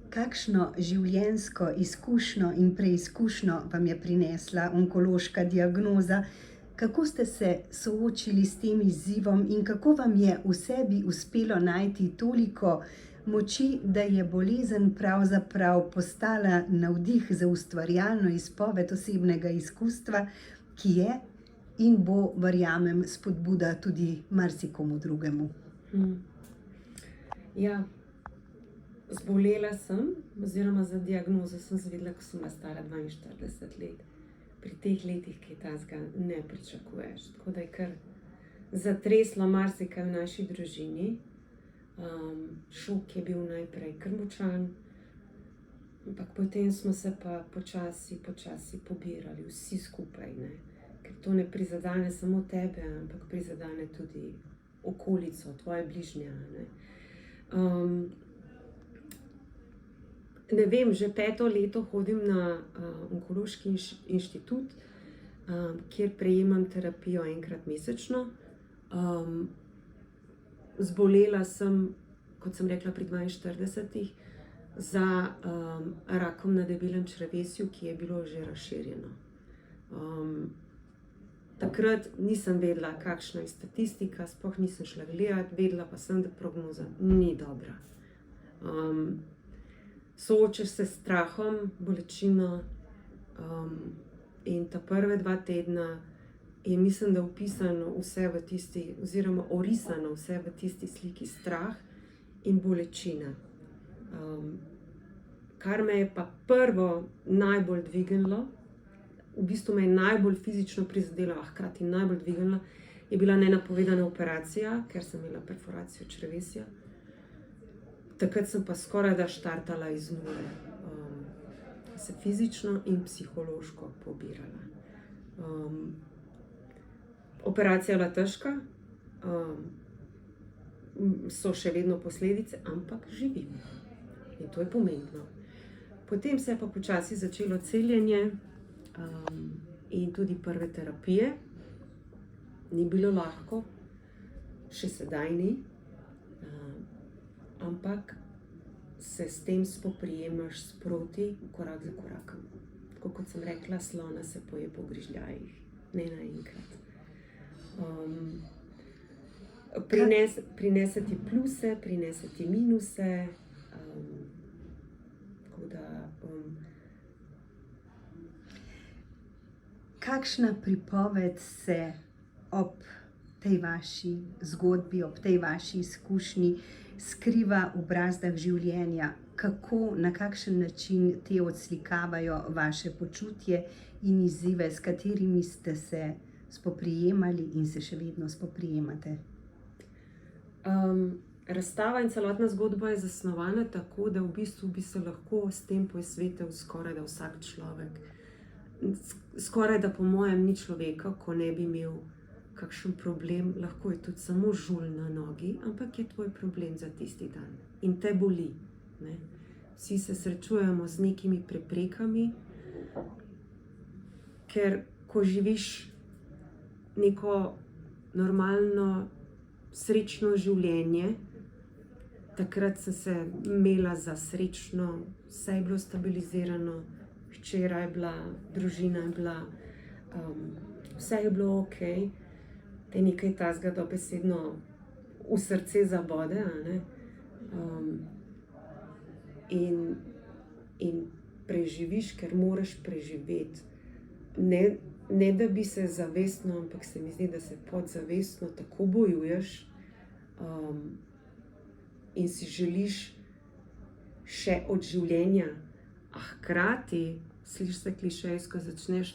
Kakšno življenjsko izkušnjo in preizkušnjo vam je prinesla onkološka diagnoza? Kako ste se soočili s tem izzivom in kako vam je v sebi uspelo najti toliko moči, da je bolezen pravzaprav postala navdih za ustvarjalno izpoved osebnega izkustva, ki je in bo, verjamem, spodbuda tudi marsikomu drugemu? Ja, zbolela sem, oziroma za diagnozo sem izvedela, ko sem bila stara 42 let. Pri teh letih kaj takega ne pričakuješ. Tako da je kar zatreslo marsikaj v naši družini. Šok je bil najprej kar močan, ampak potem smo se pa počasi pobirali, vsi skupaj, ne. Ker to ne prizadene samo tebe, ampak prizadene tudi okolico, tvoje bližnje, ne. Ne vem, že 5. leto hodim na onkološki inštitut, kjer prejemam terapijo enkrat mesečno. Zbolela sem, kot sem rekla, pri 42 za rakom na debelem črevesju, ki je bilo že razširjeno. Takrat nisem vedela, kakšna je statistika, sploh nisem šla gledat, vedela pa sem, da prognoza ni dobra. Soočaš se s strahom, bolečino, in ta prve 2 tedna je, mislim, da opisano vse v tisti, oziroma orisano vse v tisti sliki, strah in bolečina. Kar me je pa prvo najbolj dvignilo, v bistvu me je najbolj fizično prizadelo, a hkrati najbolj dvignilo, je bila nenapovedana operacija, ker sem imela perforacijo črevesja. Takrat sem pa skorajda štartala iz nule. Se fizično in psihološko pobirala. Operacija je bila težka, so še vedno posledice, ampak živim. In to je pomembno. Potem se je pa počasi začelo celjenje, in tudi prve terapije. Ni bilo lahko, še sedaj ni, ampak se s tem spoprijemaš sproti, korak za korakom. Tako kot sem rekla, slona se poje po grižljajih, ne naenkrat. Prinese ti pluse, prinese ti minuse, tako da Kakšna pripoved se ob tej vaši zgodbi, ob tej vaši izkušnji skriva v brazdah življenja? Kako, na kakšen način te odslikavajo vaše počutje in izzive, s katerimi ste se spoprijemali in se še vedno spoprijemate? Razstava in celotna zgodba je zasnovana tako, da v bistvu bi se lahko s tem poisvetil skorajda vsak človek. Skorajda po mojem ni človeka, ko ne bi imel kakšen problem, lahko je tudi samo žulj na nogi, ampak je tvoj problem za tisti dan. In te boli, ne. Vsi se srečujemo z nekimi preprekami, ker ko živiš neko normalno, srečno življenje, takrat sem se imela za srečno, vse je bilo stabilizirano, hčera je bila, družina je bila, vse je bilo okej. Te nekaj takega dobesedno v srce zabode, a ne. In preživiš, ker moraš preživeti. Ne da bi se zavestno, ampak se mi zdi, da se podzavestno tako bojuješ, in si želiš še od življenja, a hkrati, sliši se klišejsko, začneš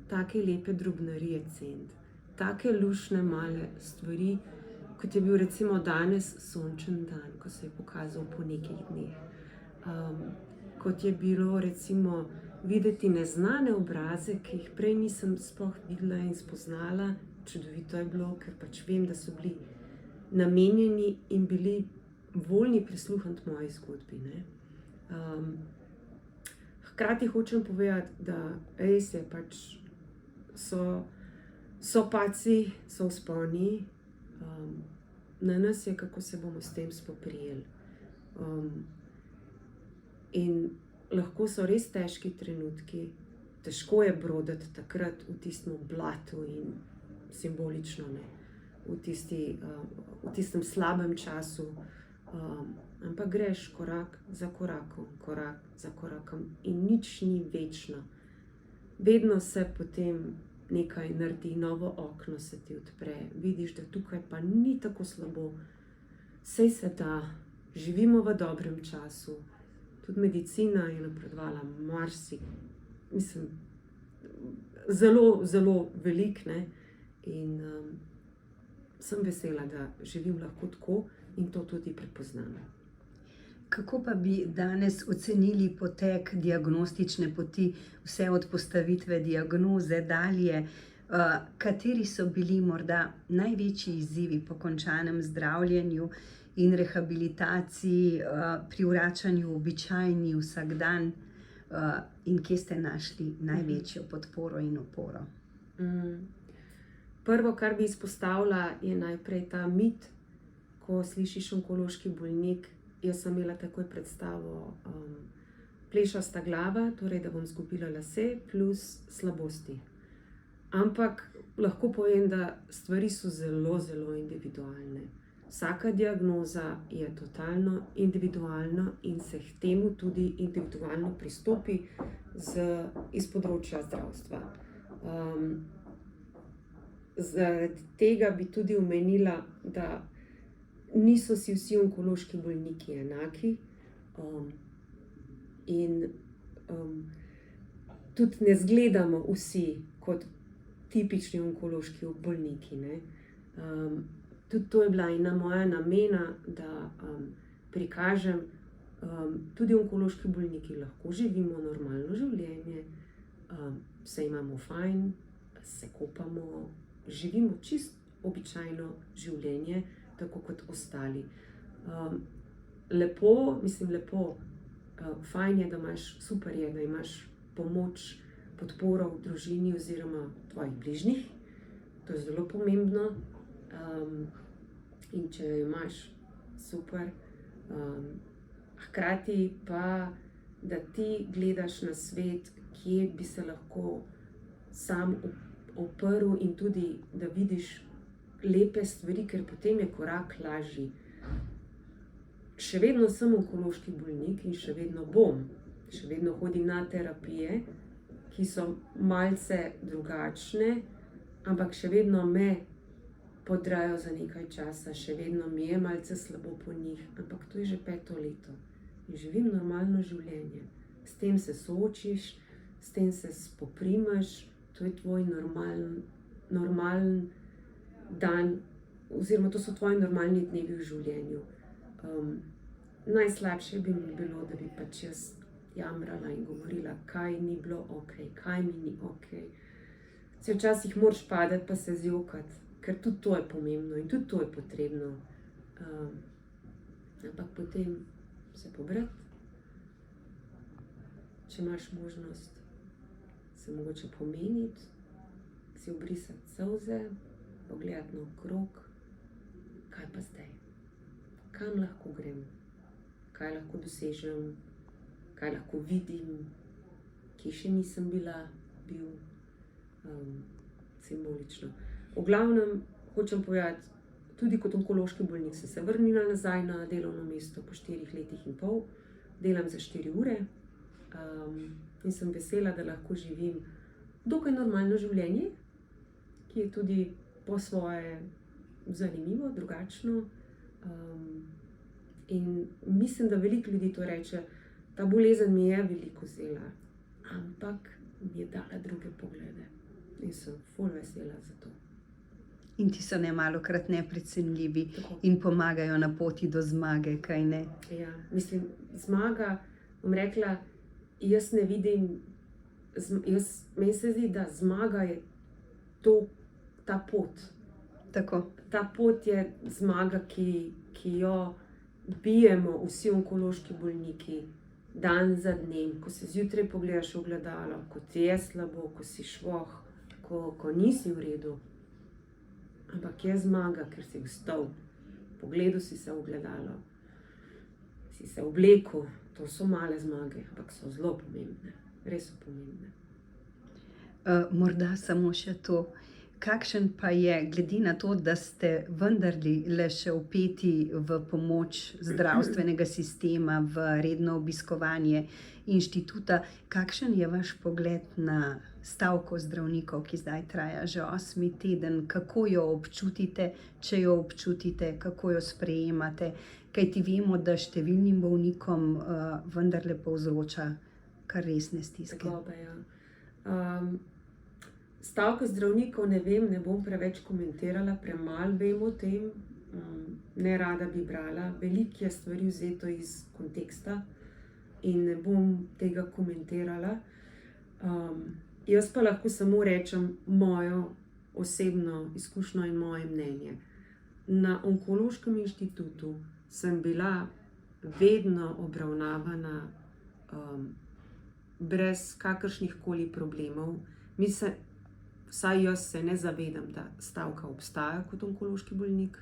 take lepe drobnarije ceniti. Take luštne male stvari, kot je bil recimo danes sončen dan, ko se je pokazal po nekaj dneh. Kot je bilo recimo videti neznane obraze, ki jih prej nisem sploh videla in spoznala. Čudovito je bilo, ker pač vem, da so bili namenjeni in bili voljni prisluhniti moji zgodbi, ne. Hkrati hočem povedati, da res je pač so padci, so vzponi, na nas je, kako se bomo s tem spoprijeli. In lahko so res težki trenutki, težko je broditi takrat v tistem blatu in simbolično, ne, v tistem slabem času. Ampak greš korak za korakom in nič ni večno. Vedno se potem nekaj naredi, novo okno se ti odpre, vidiš, da tukaj pa ni tako slabo, saj se da, živimo v dobrem času. Tudi medicina je napredovala zelo, zelo veliko, ne? In sem vesela, da živim lahko tako in to tudi prepoznam. Kako pa bi danes ocenili potek diagnostične poti, vse od postavitve diagnoze dalje? Kateri so bili morda največji izzivi po končanem zdravljenju in rehabilitaciji, pri vračanju v običajni vsakdan, in kje ste našli največjo podporo in oporo? Prvo, kar bi izpostavila, je najprej ta mit, ko slišiš onkološki bolnik. Jaz sem imela takoj predstavo, plešasta glava, torej da bom izgubila lase, plus slabosti. Ampak lahko povem, da stvari so zelo, zelo individualne. Vsaka diagnoza je totalno individualna in se k temu tudi individualno pristopi iz področja zdravstva. Zaradi tega bi tudi omenila, da niso si vsi onkološki bolniki enaki, in tudi ne izgledamo vsi kot tipični onkološki bolniki, ne. Tudi to je bila ena moja namena, da prikažem, tudi onkološki bolniki lahko živimo normalno življenje, se imamo fajn, se kopamo, živimo čisto običajno življenje, tako kot ostali. Fajn je, da imaš, super je, da imaš pomoč, podporo v družini oziroma tvojih bližnjih. To je zelo pomembno. In če jo imaš, super. Hkrati pa, da ti gledaš na svet, kje bi se lahko sam oprl in tudi, da vidiš lepe stvari, ker potem je korak lažji. Še vedno sem onkološki bolnik in še vedno bom. Še vedno hodim na terapije, ki so malce drugačne, ampak še vedno me podrajo za nekaj časa, še vedno mi je malce slabo po njih, ampak to je že 5. leto. In živim normalno življenje. S tem se soočiš, s tem se spoprimaš, to je tvoj normalen dan, oziroma to so tvoji normalni dnevi v življenju. Najslabše bi mi bilo, da bi pač jaz jamrala in govorila, kaj ni bilo okej, kaj mi ni okej. Se včasih moraš padati pa se zjokati, ker tudi to je pomembno in tudi to je potrebno. Ampak potem se pobrati, če imaš možnost, se mogoče pomeniti, si obrisati solze, pogledati naokrog, kaj pa zdaj, kam lahko grem, kaj lahko dosežem, kaj lahko vidim, kje še nisem bil, simbolično. V glavnem, hočem povedati, tudi kot onkološki bolnik sem se vrnila nazaj na delovno mesto po 4 letih in pol, delam za 4 ure, in sem vesela, da lahko živim dokaj normalno življenje, ki je tudi po svoje zanimivo, drugačno. In mislim, da veliko ljudi to reče, ta bolezen mi je veliko vzela, ampak mi je dala druge poglede. In sem ful vesela za to. In ti so nemalokrat neprecenljivi. Tako. In pomagajo na poti do zmage, kaj ne? Ja, mislim, zmaga, bom rekla, jaz ne vidim, meni se zdi, da zmaga je ta pot. Tako. Ta pot je zmaga, ki jo bijemo vsi onkološki bolniki dan za dnem, ko se zjutraj pogledaš v ogledalo, ko ti je slabo, ko si švoh, ko nisi v redu. Ampak je zmaga, ker si vstal, pogledal si se v ogledalo, si se oblekel, to so male zmage, ampak so zelo pomembne, res so pomembne. Morda samo še to. Kakšen pa je, glede na to, da ste vendarle le še vpeti v pomoč zdravstvenega sistema, v redno obiskovanje inštituta, kakšen je vaš pogled na stavko zdravnikov, ki zdaj traja že 8. teden? Kako jo občutite, če jo občutite, kako jo sprejemate? Kajti vemo, da številnim bolnikom vendarle povzroča kar resne stiske. Tegobe, ja. Stavka zdravnikov, ne vem, ne bom preveč komentirala, premalo vem o tem, ne rada bi brala, veliko je stvari vzeto iz konteksta in ne bom tega komentirala. Jaz pa lahko samo rečem mojo osebno izkušnjo in moje mnenje. Na Onkološkem inštitutu sem bila vedno obravnavana brez kakršnih koli problemov. Vsaj jaz se ne zavedam, da stavka obstaja kot onkološki bolnik.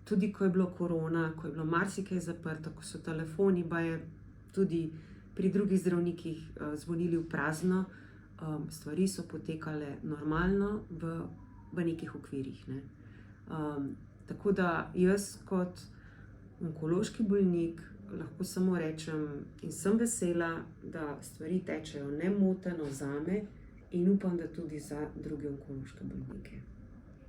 Tudi ko je bilo korona, ko je bilo marsikaj zaprto, ko so telefoni baje tudi pri drugih zdravnikih zvonili v prazno, stvari so potekale normalno v nekih okvirih, ne. Tako da jaz kot onkološki bolnik lahko samo rečem in sem vesela, da stvari tečejo nemoteno zame in upam, da tudi za druge onkološke bolnike.